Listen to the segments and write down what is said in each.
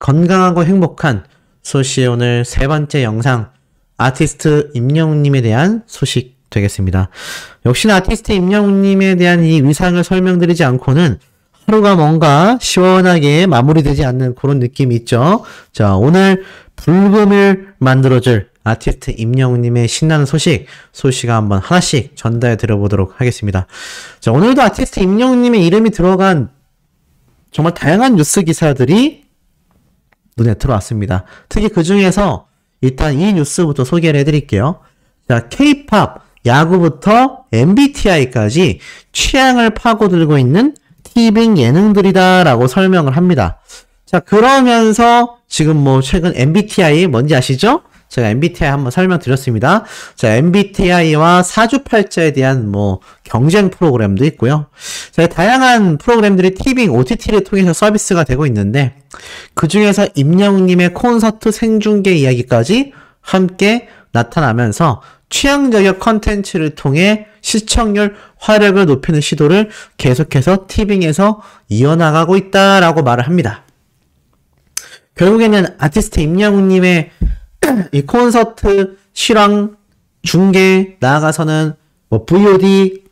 건강하고 행복한 소시의 오늘 세 번째 영상, 아티스트 임영웅님에 대한 소식 되겠습니다. 역시나 아티스트 임영웅님에 대한 이 위상을 설명드리지 않고는 하루가 뭔가 시원하게 마무리되지 않는 그런 느낌이 있죠. 자, 오늘 불금을 만들어줄 아티스트 임영웅님의 신나는 소식을 한번 하나씩 전달해 드려보도록 하겠습니다. 자, 오늘도 아티스트 임영웅님의 이름이 들어간 정말 다양한 뉴스 기사들이 눈에 들어왔습니다. 특히 그 중에서 일단 이 뉴스부터 소개를 해드릴게요. 자, K-POP, 야구부터 MBTI까지 취향을 파고들고 있는 티빙 예능들이다라고 설명을 합니다. 자, 그러면서 지금 최근 MBTI 뭔지 아시죠? 제가 MBTI 한번 설명드렸습니다. 자, MBTI와 사주팔자에 대한 경쟁 프로그램도 있고요. 자, 다양한 프로그램들이 티빙, OTT를 통해서 서비스가 되고 있는데 그 중에서 임영웅님의 콘서트 생중계 이야기까지 함께 나타나면서 취향 저격 컨텐츠를 통해 시청률 화력을 높이는 시도를 계속해서 티빙에서 이어나가고 있다라고 말을 합니다. 결국에는 아티스트 임영웅님의 이 콘서트, 실황, 중계, 나아가서는 VOD,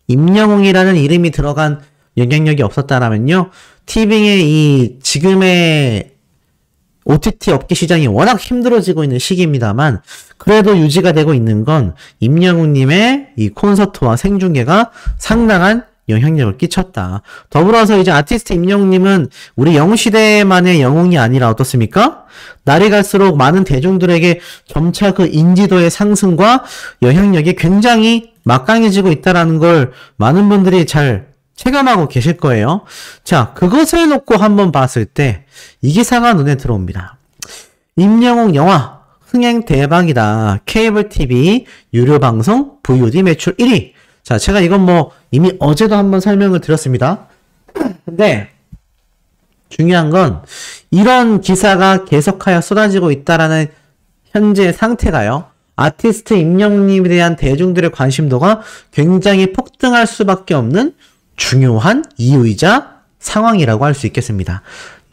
임영웅이라는 이름이 들어간 영향력이 없었다라면요, 티빙의 이 지금의 OTT 업계 시장이 워낙 힘들어지고 있는 시기입니다만 그래도 유지가 되고 있는 건 임영웅님의 이 콘서트와 생중계가 상당한 영향력을 끼쳤다. 더불어서 이제 아티스트 임영웅님은 우리 영웅시대만의 영웅이 아니라 어떻습니까? 날이 갈수록 많은 대중들에게 점차 그 인지도의 상승과 영향력이 굉장히 막강해지고 있다는 걸 많은 분들이 잘 체감하고 계실 거예요. 자, 그것을 놓고 한번 봤을 때 이 기사가 눈에 들어옵니다. 임영웅 영화 흥행 대박이다. 케이블 TV 유료 방송 VOD 매출 1위. 자, 제가 이건 이미 어제도 한번 설명을 드렸습니다. 근데 중요한 건 이런 기사가 계속하여 쏟아지고 있다라는 현재 상태가요, 아티스트 임영웅님에 대한 대중들의 관심도가 굉장히 폭등할 수밖에 없는 중요한 이유이자 상황이라고 할 수 있겠습니다.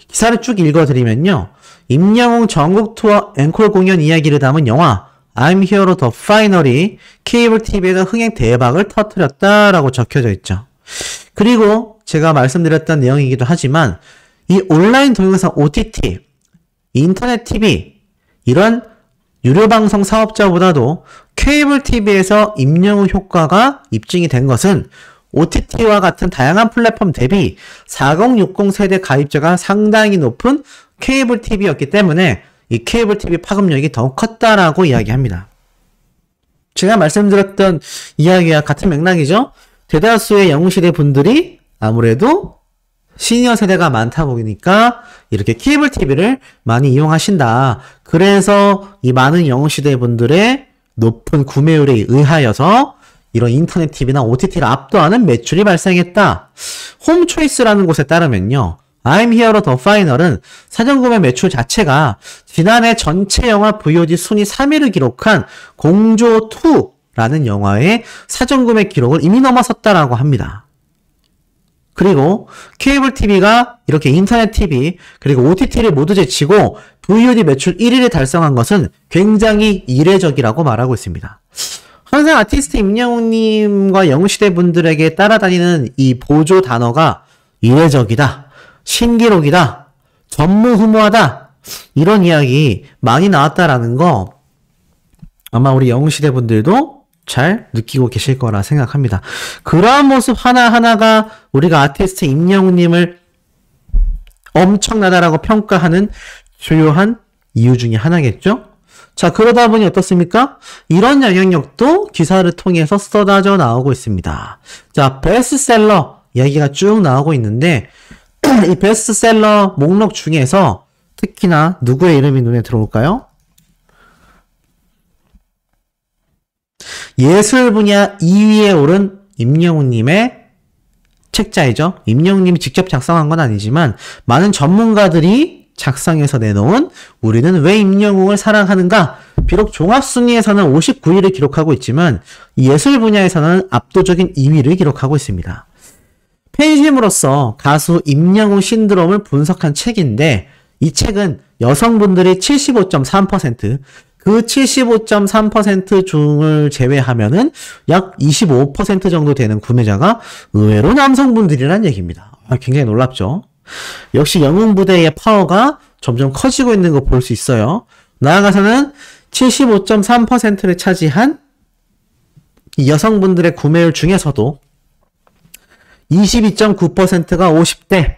기사를 쭉 읽어드리면요, 임영웅 전국 투어 앵콜 공연 이야기를 담은 영화 I'm Hero The Final이 케이블 TV에서 흥행 대박을 터뜨렸다라고 적혀져 있죠. 그리고 제가 말씀드렸던 내용이기도 하지만 이 온라인 동영상 OTT, 인터넷 TV 이런 유료 방송 사업자보다도 케이블 TV에서 임영웅 효과가 입증이 된 것은 OTT와 같은 다양한 플랫폼 대비 4060 세대 가입자가 상당히 높은 케이블 TV였기 때문에 이 케이블 TV 파급력이 더욱 컸다라고 이야기합니다. 제가 말씀드렸던 이야기와 같은 맥락이죠. 대다수의 영웅시대 분들이 아무래도 시니어 세대가 많다 보니까 이렇게 케이블 TV를 많이 이용하신다. 그래서 이 많은 영웅시대 분들의 높은 구매율에 의하여서 이런 인터넷 TV나 OTT를 압도하는 매출이 발생했다. 홈초이스라는 곳에 따르면요, I'm Hero The Final은 사전구매 매출 자체가 지난해 전체 영화 VOD 순위 3위를 기록한 공조2라는 영화의 사전구매 기록을 이미 넘어섰다라고 합니다. 그리고 케이블 TV가 이렇게 인터넷 TV 그리고 OTT를 모두 제치고 VOD 매출 1위를 달성한 것은 굉장히 이례적이라고 말하고 있습니다. 항상 아티스트 임영웅님과 영웅시대 분들에게 따라다니는 이 보조 단어가 이례적이다, 신기록이다, 전무후무하다, 이런 이야기 많이 나왔다라는 거 아마 우리 영웅시대 분들도 잘 느끼고 계실 거라 생각합니다. 그러한 모습 하나하나가 우리가 아티스트 임영웅님을 엄청나다라고 평가하는 주요한 이유 중에 하나겠죠? 자, 그러다 보니 어떻습니까? 이런 영향력도 기사를 통해서 쏟아져 나오고 있습니다. 자, 베스트셀러 이야기가 쭉 나오고 있는데 이 베스트셀러 목록 중에서 특히나 누구의 이름이 눈에 들어올까요? 예술 분야 2위에 오른 임영웅님의 책자이죠. 임영웅님이 직접 작성한 건 아니지만 많은 전문가들이 작성해서 내놓은 우리는 왜 임영웅을 사랑하는가? 비록 종합순위에서는 59위를 기록하고 있지만 예술 분야에서는 압도적인 2위를 기록하고 있습니다. 팬심으로서 가수 임영웅 신드롬을 분석한 책인데 이 책은 여성분들이 75.3%, 그 75.3% 중을 제외하면은 약 25% 정도 되는 구매자가 의외로 남성분들이란 얘기입니다. 굉장히 놀랍죠? 역시 영웅 부대의 파워가 점점 커지고 있는 거 볼 수 있어요. 나아가서는 75.3%를 차지한 이 여성분들의 구매율 중에서도 22.9%가 50대,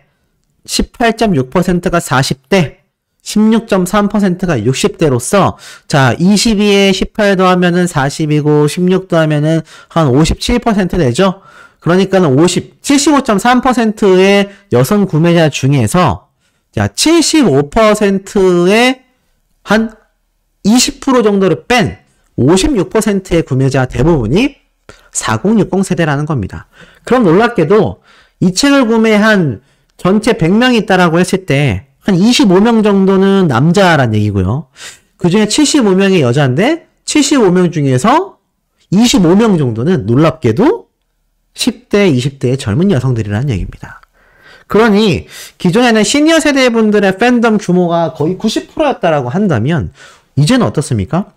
18.6%가 40대, 16.3%가 60대로서 자 22에 18 더하면은 40이고 16 더하면은 한 57% 되죠. 그러니까는 75.3%의 여성 구매자 중에서 자 75%의 한 20% 정도를 뺀 56%의 구매자 대부분이 4060 세대라는 겁니다. 그럼 놀랍게도 이 책을 구매한 전체 100명이 있다라고 했을 때 한 25명 정도는 남자란 얘기고요. 그 중에 75명이 여자인데 75명 중에서 25명 정도는 놀랍게도 10대, 20대의 젊은 여성들이라는 얘기입니다. 그러니 기존에는 시니어 세대분들의 팬덤 규모가 거의 90%였다라고 한다면 이제는 어떻습니까?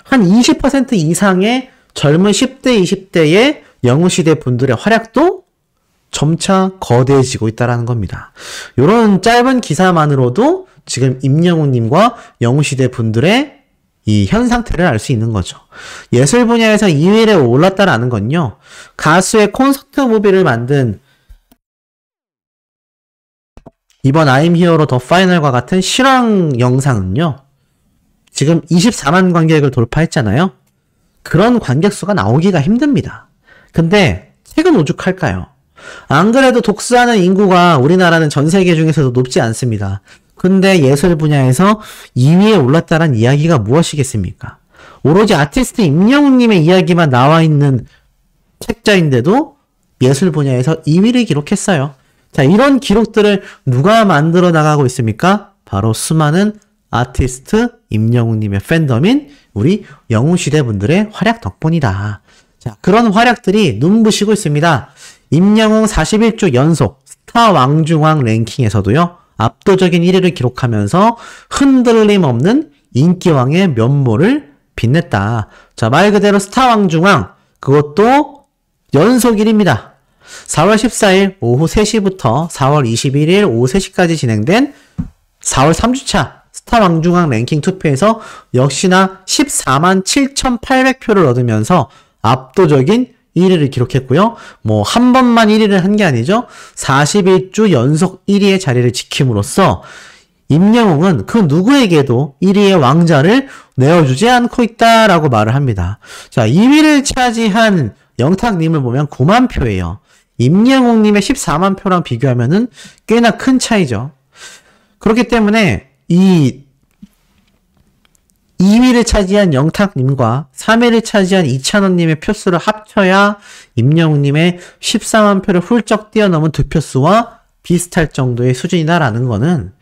한 20% 이상의 젊은 10대, 20대의 영웅시대 분들의 활약도 점차 거대해지고 있다는 겁니다. 이런 짧은 기사만으로도 지금 임영웅님과 영웅시대 분들의 이 현 상태를 알 수 있는 거죠. 예술 분야에서 2위에 올랐다라는 건요. 가수의 콘서트 무비를 만든 이번 I'm Hero로 더 파이널과 같은 실황 영상은요. 지금 24만 관객을 돌파했잖아요. 그런 관객 수가 나오기가 힘듭니다. 근데 책은 오죽할까요? 안 그래도 독서하는 인구가 우리나라는 전 세계 중에서도 높지 않습니다. 근데 예술 분야에서 2위에 올랐다는 이야기가 무엇이겠습니까? 오로지 아티스트 임영웅님의 이야기만 나와 있는 책자인데도 예술 분야에서 2위를 기록했어요. 자, 이런 기록들을 누가 만들어 나가고 있습니까? 바로 수많은 아티스트 임영웅님의 팬덤인 우리 영웅시대 분들의 활약 덕분이다. 자, 그런 활약들이 눈부시고 있습니다. 임영웅 41주 연속 스타 왕중왕 랭킹에서도요. 압도적인 1위를 기록하면서 흔들림 없는 인기왕의 면모를 빛냈다. 자, 말 그대로 스타 왕중왕 그것도 연속 1위입니다. 4월 14일 오후 3시부터 4월 21일 오후 3시까지 진행된 4월 3주차 스타 왕중왕 랭킹 투표에서 역시나 14만 7,800표를 얻으면서 압도적인 1위를 기록했고요. 뭐 한 번만 1위를 한 게 아니죠. 41주 연속 1위의 자리를 지킴으로써 임영웅은 그 누구에게도 1위의 왕자를 내어주지 않고 있다라고 말을 합니다. 자, 2위를 차지한 영탁님을 보면 9만 표예요. 임영웅님의 14만 표랑 비교하면은 꽤나 큰 차이죠. 그렇기 때문에 이 2위를 차지한 영탁님과 3위를 차지한 이찬원님의 표수를 합쳐야 임영웅님의 14만 표를 훌쩍 뛰어넘은 득표수와 비슷할 정도의 수준이다라는 거는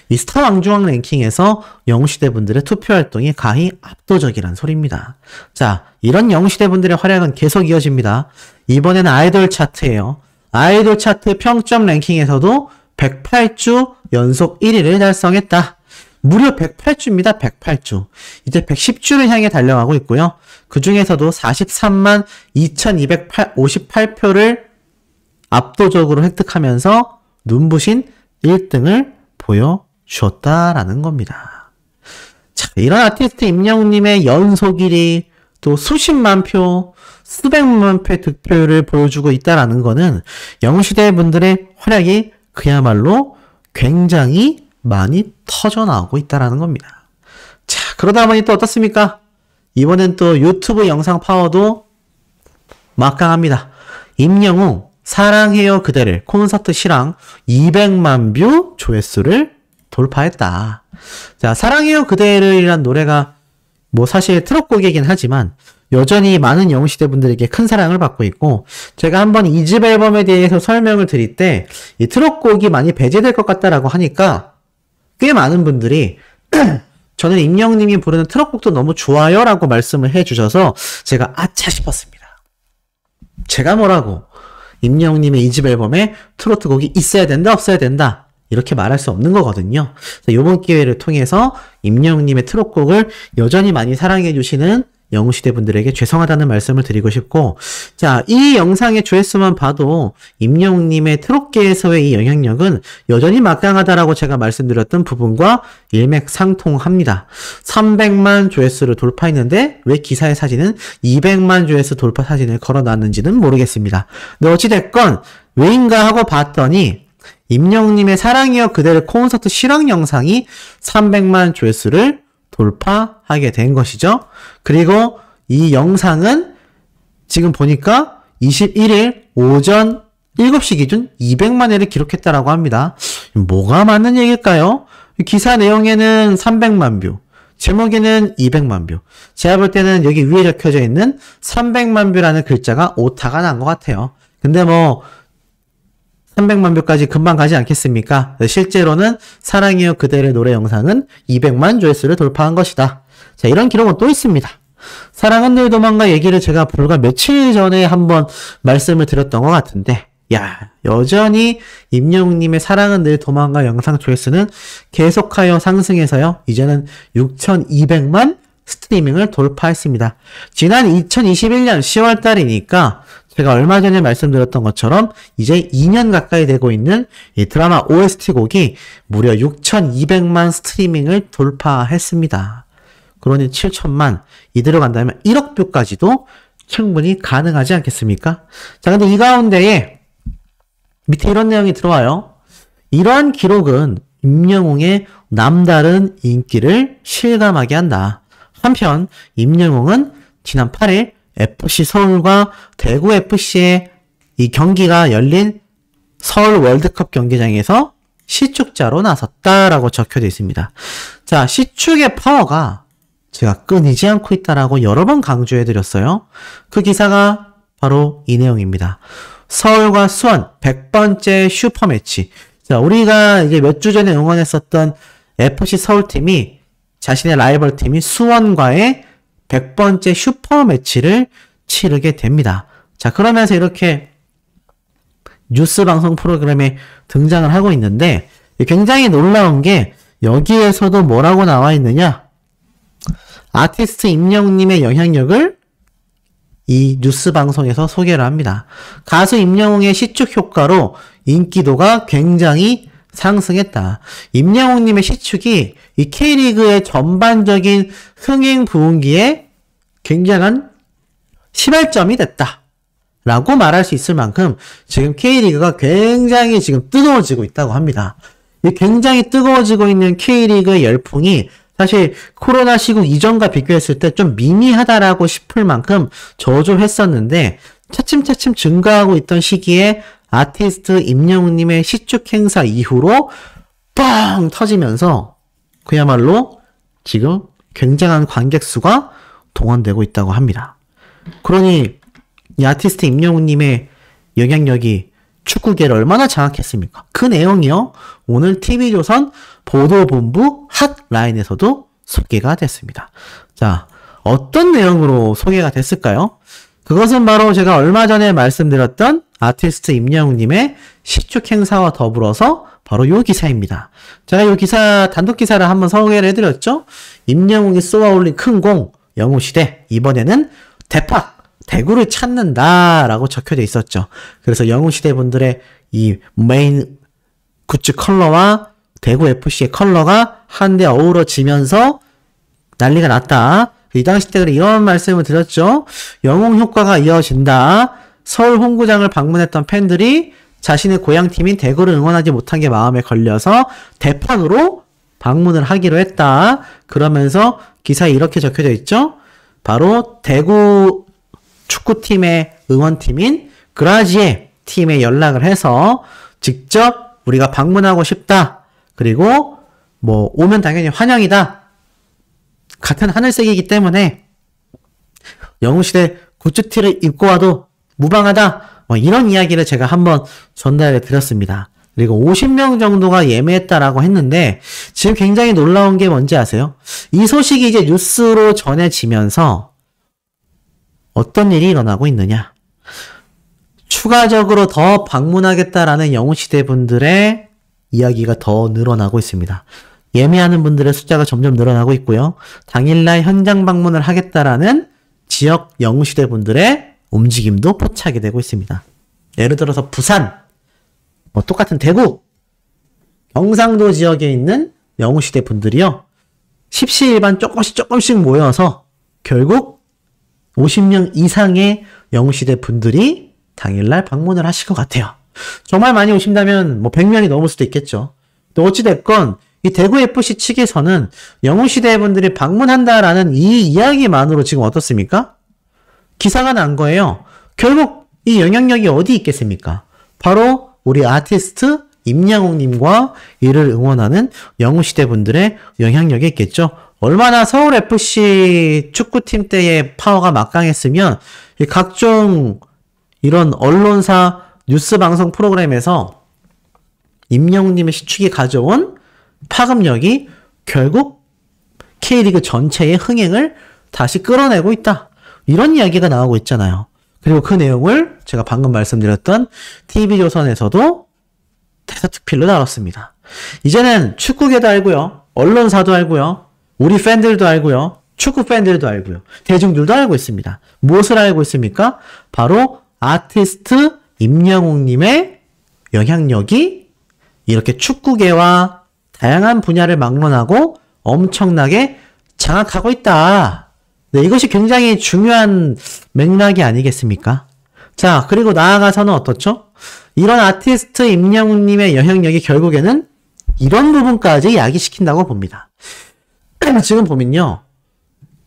이 스타 왕중왕 랭킹에서 영웅시대 분들의 투표 활동이 가히 압도적이란 소리입니다. 자, 이런 영웅시대 분들의 활약은 계속 이어집니다. 이번에는 아이돌 차트예요. 아이돌 차트 평점 랭킹에서도 108주 연속 1위를 달성했다. 무려 108주입니다. 108주. 이제 110주를 향해 달려가고 있고요. 그 중에서도 43만 2,258표를 압도적으로 획득하면서 눈부신 1등을 보여주었다라는 겁니다. 자, 이런 아티스트 임영웅님의 연속 1위, 또 수십만 표, 수백만 표의 득표율을 보여주고 있다라는 거는 영웅시대 분들의 활약이 그야말로 굉장히 많이 터져나오고 있다라는 겁니다. 자, 그러다 보니 또 어떻습니까? 이번엔 또 유튜브 영상 파워도 막강합니다. 임영웅 사랑해요 그대를 콘서트 실황 200만 뷰 조회수를 돌파했다. 자, 사랑해요 그대를이란 노래가 뭐 사실 트롯곡이긴 하지만 여전히 많은 영웅시대 분들에게 큰 사랑을 받고 있고, 제가 한번 2집 앨범에 대해서 설명을 드릴 때 이 트롯곡이 많이 배제될 것 같다라고 하니까 꽤 많은 분들이 저는 임영웅님이 부르는 트롯곡도 너무 좋아요 라고 말씀을 해주셔서 제가 아차 싶었습니다. 제가 뭐라고 임영웅님의 2집 앨범에 트로트 곡이 있어야 된다, 없어야 된다. 이렇게 말할 수 없는 거거든요. 이번 기회를 통해서 임영웅님의 트로트곡을 여전히 많이 사랑해주시는 영웅시대 분들에게 죄송하다는 말씀을 드리고 싶고, 자, 이 영상의 조회수만 봐도 임영웅님의 트롯계에서의 이 영향력은 여전히 막강하다라고 제가 말씀드렸던 부분과 일맥상통합니다. 300만 조회수를 돌파했는데 왜 기사의 사진은 200만 조회수 돌파 사진을 걸어놨는지는 모르겠습니다. 근데 어찌됐건 왜인가 하고 봤더니 임영웅님의 사랑이여 그대를 콘서트 실황 영상이 300만 조회수를 돌파하게 된 것이죠. 그리고 이 영상은 지금 보니까 21일 오전 7시 기준 200만 회를 기록했다라고 합니다. 뭐가 맞는 얘기일까요? 기사 내용에는 300만 뷰, 제목에는 200만 뷰. 제가 볼 때는 여기 위에 적혀져 있는 300만 뷰라는 글자가 오타가 난 것 같아요. 근데 뭐 300만 뷰까지 금방 가지 않겠습니까? 실제로는 사랑이여 그대의 노래 영상은 200만 조회수를 돌파한 것이다. 자, 이런 기록은 또 있습니다. 사랑은 늘 도망가 얘기를 제가 불과 며칠 전에 한번 말씀을 드렸던 것 같은데, 야, 여전히 임영웅님의 사랑은 늘 도망가 영상 조회수는 계속하여 상승해서요, 이제는 6,200만 스트리밍을 돌파했습니다. 지난 2021년 10월 달이니까 제가 얼마 전에 말씀드렸던 것처럼 이제 2년 가까이 되고 있는 이 드라마 OST 곡이 무려 6,200만 스트리밍을 돌파했습니다. 그러니 7천만 이대로 간다면 1억 뷰까지도 충분히 가능하지 않겠습니까? 자, 근데 이 가운데에 밑에 이런 내용이 들어와요. 이러한 기록은 임영웅의 남다른 인기를 실감하게 한다. 한편 임영웅은 지난 8일 FC 서울과 대구 FC의 이 경기가 열린 서울 월드컵 경기장에서 시축자로 나섰다라고 적혀져 있습니다. 자, 시축의 파워가 제가 끊이지 않고 있다라고 여러 번 강조해드렸어요. 그 기사가 바로 이 내용입니다. 서울과 수원 100번째 슈퍼매치. 자, 우리가 이제 몇 주 전에 응원했었던 FC 서울팀이 자신의 라이벌 팀이 수원과의 100번째 슈퍼매치를 치르게 됩니다. 자, 그러면서 이렇게 뉴스 방송 프로그램에 등장을 하고 있는데 굉장히 놀라운 게 여기에서도 뭐라고 나와 있느냐? 아티스트 임영웅님의 영향력을 이 뉴스 방송에서 소개를 합니다. 가수 임영웅의 시축 효과로 인기도가 굉장히 상승했다. 임영웅님의 시축이 이 K리그의 전반적인 흥행 부흥기에 굉장한 시발점이 됐다. 라고 말할 수 있을 만큼 지금 K리그가 굉장히 지금 뜨거워지고 있다고 합니다. 이 굉장히 뜨거워지고 있는 K리그의 열풍이 사실 코로나 시국 이전과 비교했을 때 좀 미미하다라고 싶을 만큼 저조했었는데 차츰차츰 증가하고 있던 시기에 아티스트 임영웅님의 시축 행사 이후로 뻥 터지면서 그야말로 지금 굉장한 관객 수가 동원되고 있다고 합니다. 그러니 이 아티스트 임영웅님의 영향력이 축구계를 얼마나 장악했습니까? 그 내용이요, 오늘 TV조선 보도본부 핫라인에서도 소개가 됐습니다. 자, 어떤 내용으로 소개가 됐을까요? 그것은 바로 제가 얼마 전에 말씀드렸던 아티스트 임영웅님의 시축 행사와 더불어서 바로 이 기사입니다. 제가 이 기사, 단독 기사를 한번 소개를 해드렸죠? 임영웅이 쏘아 올린 큰 공, 영웅시대. 이번에는 대팍! 대구를 찾는다 라고 적혀져 있었죠. 그래서 영웅시대 분들의 이 메인 굿즈 컬러와 대구 FC의 컬러가 한데 어우러지면서 난리가 났다. 이 당시 때는 이런 말씀을 드렸죠. 영웅 효과가 이어진다. 서울 홍구장을 방문했던 팬들이 자신의 고향팀인 대구를 응원하지 못한 게 마음에 걸려서 대판으로 방문을 하기로 했다. 그러면서 기사에 이렇게 적혀져 있죠. 바로 대구 축구팀의 응원팀인 그라지에 팀에 연락을 해서 직접 우리가 방문하고 싶다. 그리고 뭐 오면 당연히 환영이다. 같은 하늘색이기 때문에 영웅시대 굿즈티를 입고 와도 무방하다. 뭐 이런 이야기를 제가 한번 전달해 드렸습니다. 그리고 50명 정도가 예매했다라고 했는데 지금 굉장히 놀라운 게 뭔지 아세요? 이 소식이 이제 뉴스로 전해지면서 어떤 일이 일어나고 있느냐? 추가적으로 더 방문하겠다라는 영웅시대 분들의 이야기가 더 늘어나고 있습니다. 예매하는 분들의 숫자가 점점 늘어나고 있고요. 당일날 현장 방문을 하겠다라는 지역 영웅시대 분들의 움직임도 포착이 되고 있습니다. 예를 들어서 부산, 똑같은 대구, 경상도 지역에 있는 영웅시대 분들이요. 십시일반 조금씩 모여서 결국 50명 이상의 영웅시대 분들이 당일날 방문을 하실 것 같아요. 정말 많이 오신다면 100명이 넘을 수도 있겠죠. 또 어찌됐건 이 대구FC 측에서는 영웅시대 분들이 방문한다라는 이 이야기만으로 지금 어떻습니까? 기사가 난 거예요. 결국 이 영향력이 어디 있겠습니까? 바로 우리 아티스트 임양옥님과 이를 응원하는 영웅시대 분들의 영향력이 있겠죠. 얼마나 서울FC 축구팀 때의 파워가 막강했으면 이 각종 이런 언론사 뉴스 방송 프로그램에서 임영웅님의 시축이 가져온 파급력이 결국 K리그 전체의 흥행을 다시 끌어내고 있다. 이런 이야기가 나오고 있잖아요. 그리고 그 내용을 제가 방금 말씀드렸던 TV조선에서도 대서특필로 다뤘습니다. 이제는 축구계도 알고요. 언론사도 알고요. 우리 팬들도 알고요. 축구 팬들도 알고요. 대중들도 알고 있습니다. 무엇을 알고 있습니까? 바로 아티스트 임영웅님의 영향력이 이렇게 축구계와 다양한 분야를 막론하고 엄청나게 장악하고 있다. 네, 이것이 굉장히 중요한 맥락이 아니겠습니까? 자, 그리고 나아가서는 어떻죠? 이런 아티스트 임영웅님의 영향력이 결국에는 이런 부분까지 야기시킨다고 봅니다. 지금 보면요.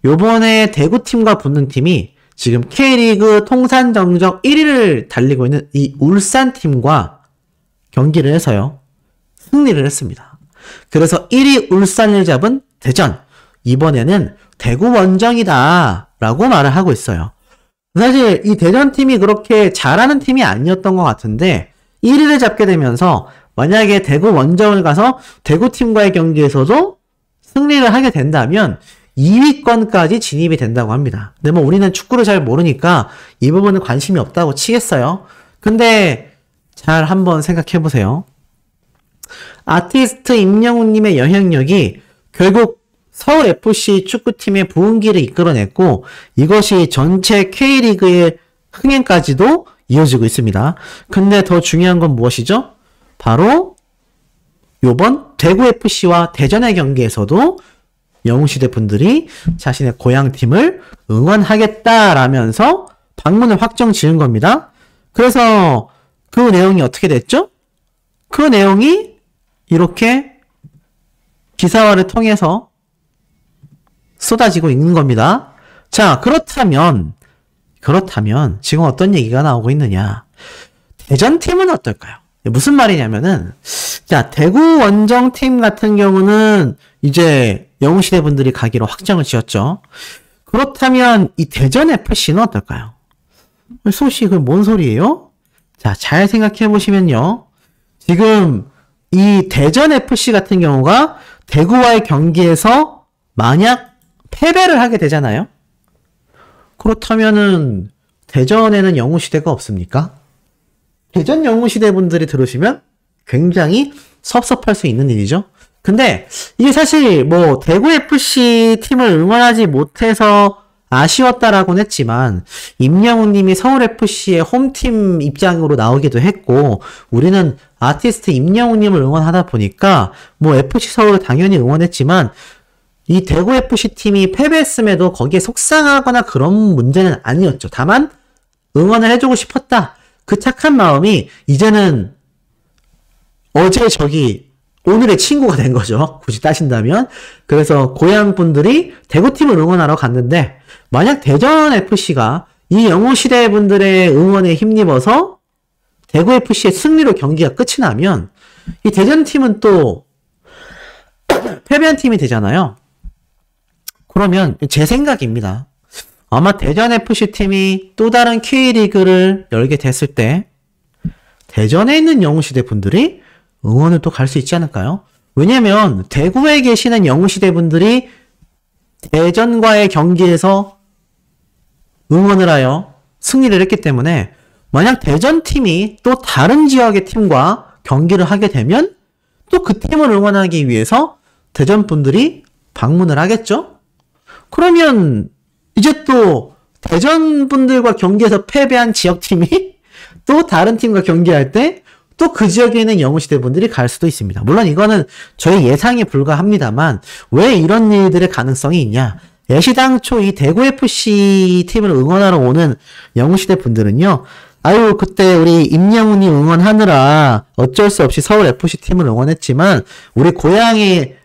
요번에 대구팀과 붙는 팀이 지금 K리그 통산 정적 1위를 달리고 있는 이 울산팀과 경기를 해서요. 승리를 했습니다. 그래서 1위 울산을 잡은 대전. 이번에는 대구 원정이다 라고 말을 하고 있어요. 사실 이 대전팀이 그렇게 잘하는 팀이 아니었던 것 같은데 1위를 잡게 되면서 만약에 대구 원정을 가서 대구팀과의 경기에서도 승리를 하게 된다면 2위권까지 진입이 된다고 합니다. 근데 우리는 축구를 잘 모르니까 이 부분은 관심이 없다고 치겠어요. 근데 잘 한번 생각해 보세요. 아티스트 임영웅님의 영향력이 결국 서울FC 축구팀의 부흥기를 이끌어냈고 이것이 전체 K리그의 흥행까지도 이어지고 있습니다. 근데 더 중요한 건 무엇이죠? 바로 요번 대구FC와 대전의 경기에서도 영웅시대 분들이 자신의 고향팀을 응원하겠다라면서 방문을 확정 지은 겁니다. 그래서 그 내용이 어떻게 됐죠? 그 내용이 이렇게 기사화를 통해서 쏟아지고 있는 겁니다. 자, 그렇다면 지금 어떤 얘기가 나오고 있느냐? 대전팀은 어떨까요? 무슨 말이냐면은, 자, 대구 원정팀 같은 경우는 이제 영웅시대 분들이 가기로 확정을 지었죠. 그렇다면 이 대전FC는 어떨까요? 소시, 그게 뭔 소리예요? 자, 잘 생각해 보시면요. 지금 이 대전FC 같은 경우가 대구와의 경기에서 만약 패배를 하게 되잖아요. 그렇다면은 대전에는 영웅시대가 없습니까? 대전 영웅시대 분들이 들으시면 굉장히 섭섭할 수 있는 일이죠. 근데 이게 사실 대구FC 팀을 응원하지 못해서 아쉬웠다라고는 했지만 임영웅님이 서울FC의 홈팀 입장으로 나오기도 했고 우리는 아티스트 임영웅님을 응원하다 보니까 FC 서울을 당연히 응원했지만 이 대구FC 팀이 패배했음에도 거기에 속상하거나 그런 문제는 아니었죠. 다만 응원을 해주고 싶었다. 그 착한 마음이 이제는 어제 오늘의 친구가 된 거죠. 굳이 따신다면. 그래서 고향 분들이 대구팀을 응원하러 갔는데 만약 대전FC가 이 영웅시대 분들의 응원에 힘입어서 대구FC의 승리로 경기가 끝이 나면 이 대전팀은 또 패배한 팀이 되잖아요. 그러면 제 생각입니다. 아마 대전FC팀이 또 다른 K리그를 열게 됐을 때 대전에 있는 영웅시대 분들이 응원을 또 갈 수 있지 않을까요? 왜냐면 대구에 계시는 영웅시대 분들이 대전과의 경기에서 응원을 하여 승리를 했기 때문에 만약 대전팀이 또 다른 지역의 팀과 경기를 하게 되면 또 그 팀을 응원하기 위해서 대전 분들이 방문을 하겠죠? 그러면 이제 또 대전 분들과 경기에서 패배한 지역팀이 또 다른 팀과 경기할 때 또 그 지역에 있는 영웅시대 분들이 갈 수도 있습니다. 물론 이거는 저희 예상에 불과합니다만 왜 이런 일들의 가능성이 있냐? 애시당초 이 대구FC 팀을 응원하러 오는 영웅시대 분들은요. 아유 그때 우리 임영웅님 응원하느라 어쩔 수 없이 서울FC 팀을 응원했지만 우리 고향에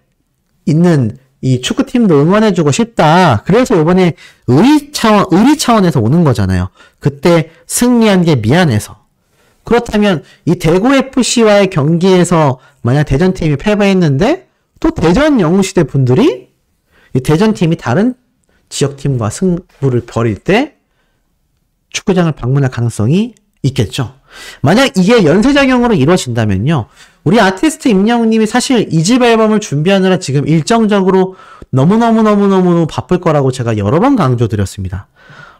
있는 이 축구팀도 응원해주고 싶다. 그래서 이번에 의리 차원에서 오는 거잖아요. 그때 승리한 게 미안해서. 그렇다면 이 대구FC와의 경기에서 만약 대전팀이 패배했는데 또 대전 영웅시대 분들이 이 대전팀이 다른 지역팀과 승부를 벌일 때 축구장을 방문할 가능성이 있겠죠. 만약 이게 연쇄작용으로 이루어진다면요. 우리 아티스트 임영웅님이 사실 2집 앨범을 준비하느라 지금 일정적으로 너무너무 바쁠 거라고 제가 여러 번 강조드렸습니다.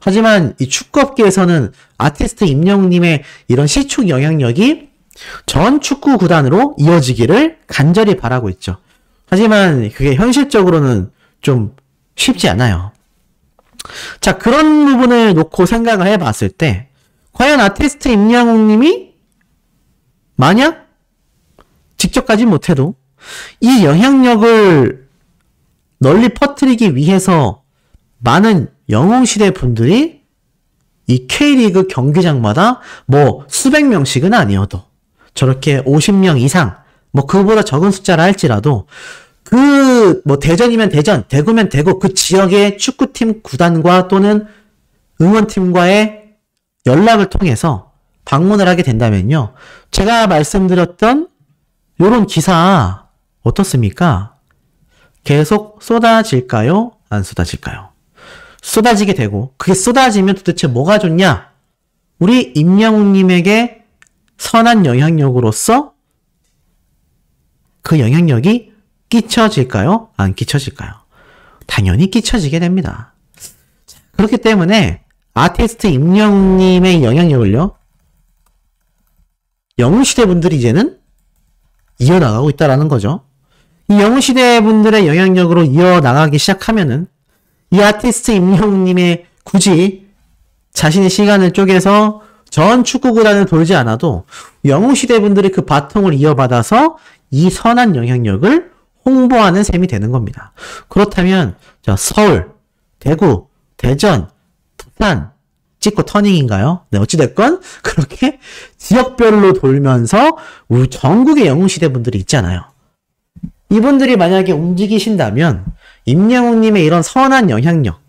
하지만 이 축구업계에서는 아티스트 임영웅님의 이런 시축 영향력이 전 축구 구단으로 이어지기를 간절히 바라고 있죠. 하지만 그게 현실적으로는 좀 쉽지 않아요. 자, 그런 부분을 놓고 생각을 해봤을 때 과연 아티스트 임영웅님이 만약 직접 가지 못해도 이 영향력을 널리 퍼뜨리기 위해서 많은 영웅시대 분들이 이 K리그 경기장마다 뭐 수백 명씩은 아니어도 저렇게 50명 이상 뭐 그보다 적은 숫자라 할지라도 그 뭐 대전이면 대전, 대구면 대구 그 지역의 축구팀 구단과 또는 응원팀과의 연락을 통해서 방문을 하게 된다면요. 제가 말씀드렸던 요런 기사 어떻습니까? 계속 쏟아질까요? 안 쏟아질까요? 쏟아지게 되고 그게 쏟아지면 도대체 뭐가 좋냐? 우리 임영웅님에게 선한 영향력으로서 그 영향력이 끼쳐질까요? 안 끼쳐질까요? 당연히 끼쳐지게 됩니다. 그렇기 때문에 아티스트 임영웅님의 영향력을요. 영웅시대 분들이 이제는 이어나가고 있다라는 거죠. 이 영웅시대 분들의 영향력으로 이어나가기 시작하면은 이 아티스트 임영웅님의 굳이 자신의 시간을 쪼개서 전 축구구단을 돌지 않아도 영웅시대 분들이 그 바통을 이어받아서 이 선한 영향력을 홍보하는 셈이 되는 겁니다. 그렇다면 서울, 대구, 대전, 부산 찍고 터닝인가요? 네, 어찌됐건 그렇게 지역별로 돌면서 우리 전국의 영웅시대 분들이 있잖아요. 이분들이 만약에 움직이신다면 임영웅님의 이런 선한 영향력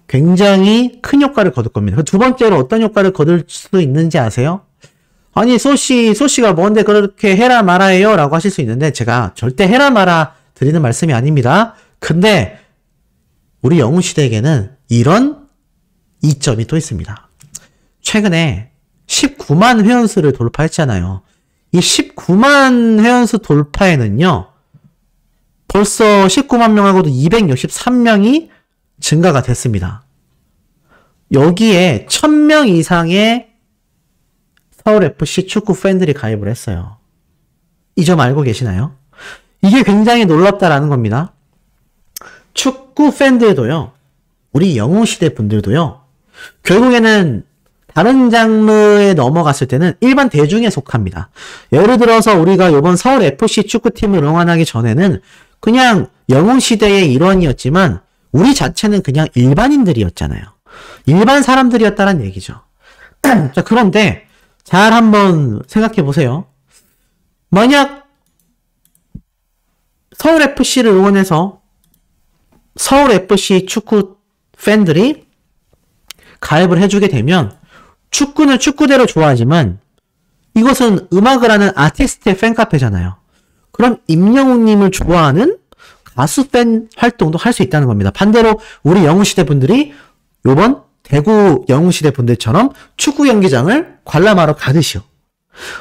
굉장히 큰 효과를 거둘 겁니다. 두 번째로 어떤 효과를 거둘 수도 있는지 아세요? 아니 소씨가 뭔데 그렇게 해라 마라 해요? 라고 하실 수 있는데 제가 절대 해라 마라 드리는 말씀이 아닙니다. 근데 우리 영웅시대에게는 이런 이점이 또 있습니다. 최근에 19만 회원수를 돌파했잖아요. 이 19만 회원수 돌파에는요. 벌써 19만 명하고도 263명이 증가가 됐습니다. 여기에 1000명 이상의 서울FC 축구 팬들이 가입을 했어요. 이 점 알고 계시나요? 이게 굉장히 놀랍다라는 겁니다. 축구 팬들도요. 우리 영웅시대 분들도요. 결국에는 다른 장르에 넘어갔을 때는 일반 대중에 속합니다. 예를 들어서 우리가 이번 서울FC 축구팀을 응원하기 전에는 그냥 영웅시대의 일원이었지만 우리 자체는 그냥 일반인들이었잖아요. 일반 사람들이었다는 얘기죠. 자, 그런데 잘 한번 생각해 보세요. 만약 서울FC를 응원해서 서울FC 축구 팬들이 가입을 해주게 되면 축구는 축구대로 좋아하지만 이것은 음악을 하는 아티스트의 팬카페잖아요. 그럼 임영웅님을 좋아하는 가수 팬 활동도 할 수 있다는 겁니다. 반대로 우리 영웅시대 분들이 요번 대구 영웅시대 분들처럼 축구 경기장을 관람하러 가듯이요.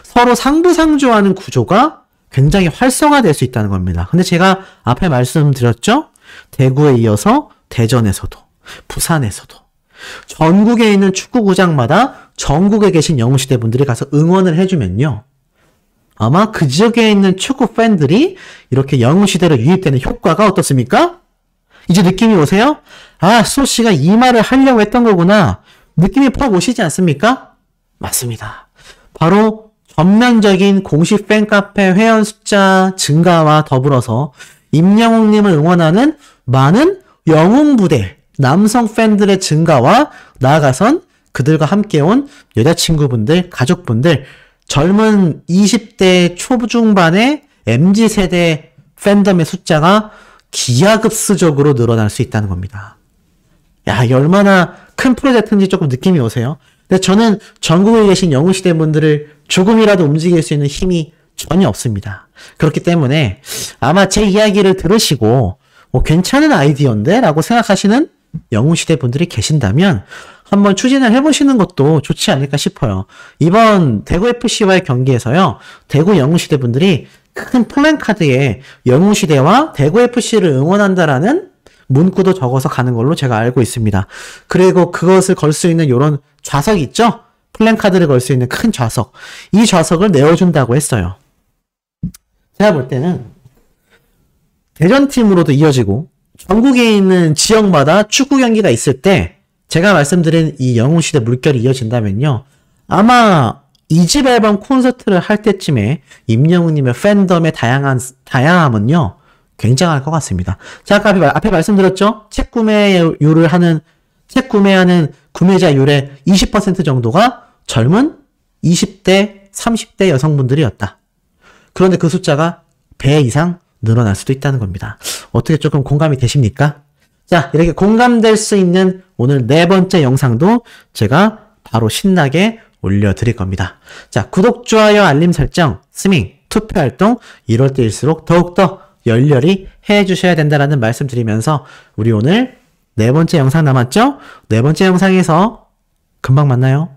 서로 상부상조하는 구조가 굉장히 활성화될 수 있다는 겁니다. 근데 제가 앞에 말씀드렸죠? 대구에 이어서 대전에서도 부산에서도 전국에 있는 축구구장마다 전국에 계신 영웅시대 분들이 가서 응원을 해주면요. 아마 그 지역에 있는 축구 팬들이 이렇게 영웅시대로 유입되는 효과가 어떻습니까? 이제 느낌이 오세요? 아, 소씨가 이 말을 하려고 했던 거구나. 느낌이 팍 오시지 않습니까? 맞습니다. 바로 전면적인 공식 팬카페 회원 숫자 증가와 더불어서 임영웅님을 응원하는 많은 영웅부대, 남성 팬들의 증가와 나아가선 그들과 함께 온 여자친구분들, 가족분들, 젊은 20대 초중반의 MZ세대 팬덤의 숫자가 기하급수적으로 늘어날 수 있다는 겁니다. 야, 이게 얼마나 큰 프로젝트인지 조금 느낌이 오세요? 근데 저는 전국에 계신 영웅시대 분들을 조금이라도 움직일 수 있는 힘이 전혀 없습니다. 그렇기 때문에 아마 제 이야기를 들으시고 괜찮은 아이디어인데? 라고 생각하시는 영웅시대 분들이 계신다면 한번 추진을 해보시는 것도 좋지 않을까 싶어요. 이번 대구FC와의 경기에서요. 대구 영웅시대 분들이 큰 플랜카드에 영웅시대와 대구FC를 응원한다라는 문구도 적어서 가는 걸로 제가 알고 있습니다. 그리고 그것을 걸 수 있는 이런 좌석이 있죠? 플랜카드를 걸 수 있는 큰 좌석. 이 좌석을 내어준다고 했어요. 제가 볼 때는 대전팀으로도 이어지고 전국에 있는 지역마다 축구 경기가 있을 때 제가 말씀드린 이 영웅시대 물결이 이어진다면요. 아마 2집 앨범 콘서트를 할 때쯤에 임영웅님의 팬덤의 다양함은요. 굉장할 것 같습니다. 제가 아까 앞에 말씀드렸죠? 책 구매하는 구매자율의 20% 정도가 젊은 20대, 30대 여성분들이었다. 그런데 그 숫자가 배 이상 늘어날 수도 있다는 겁니다. 어떻게 조금 공감이 되십니까? 자, 이렇게 공감될 수 있는 오늘 4번째 영상도 제가 바로 신나게 올려드릴 겁니다. 자, 구독, 좋아요, 알림 설정, 스밍, 투표활동 이럴 때일수록 더욱더 열렬히 해주셔야 된다는 말씀 드리면서 우리 오늘 4번째 영상 남았죠? 4번째 영상에서 금방 만나요.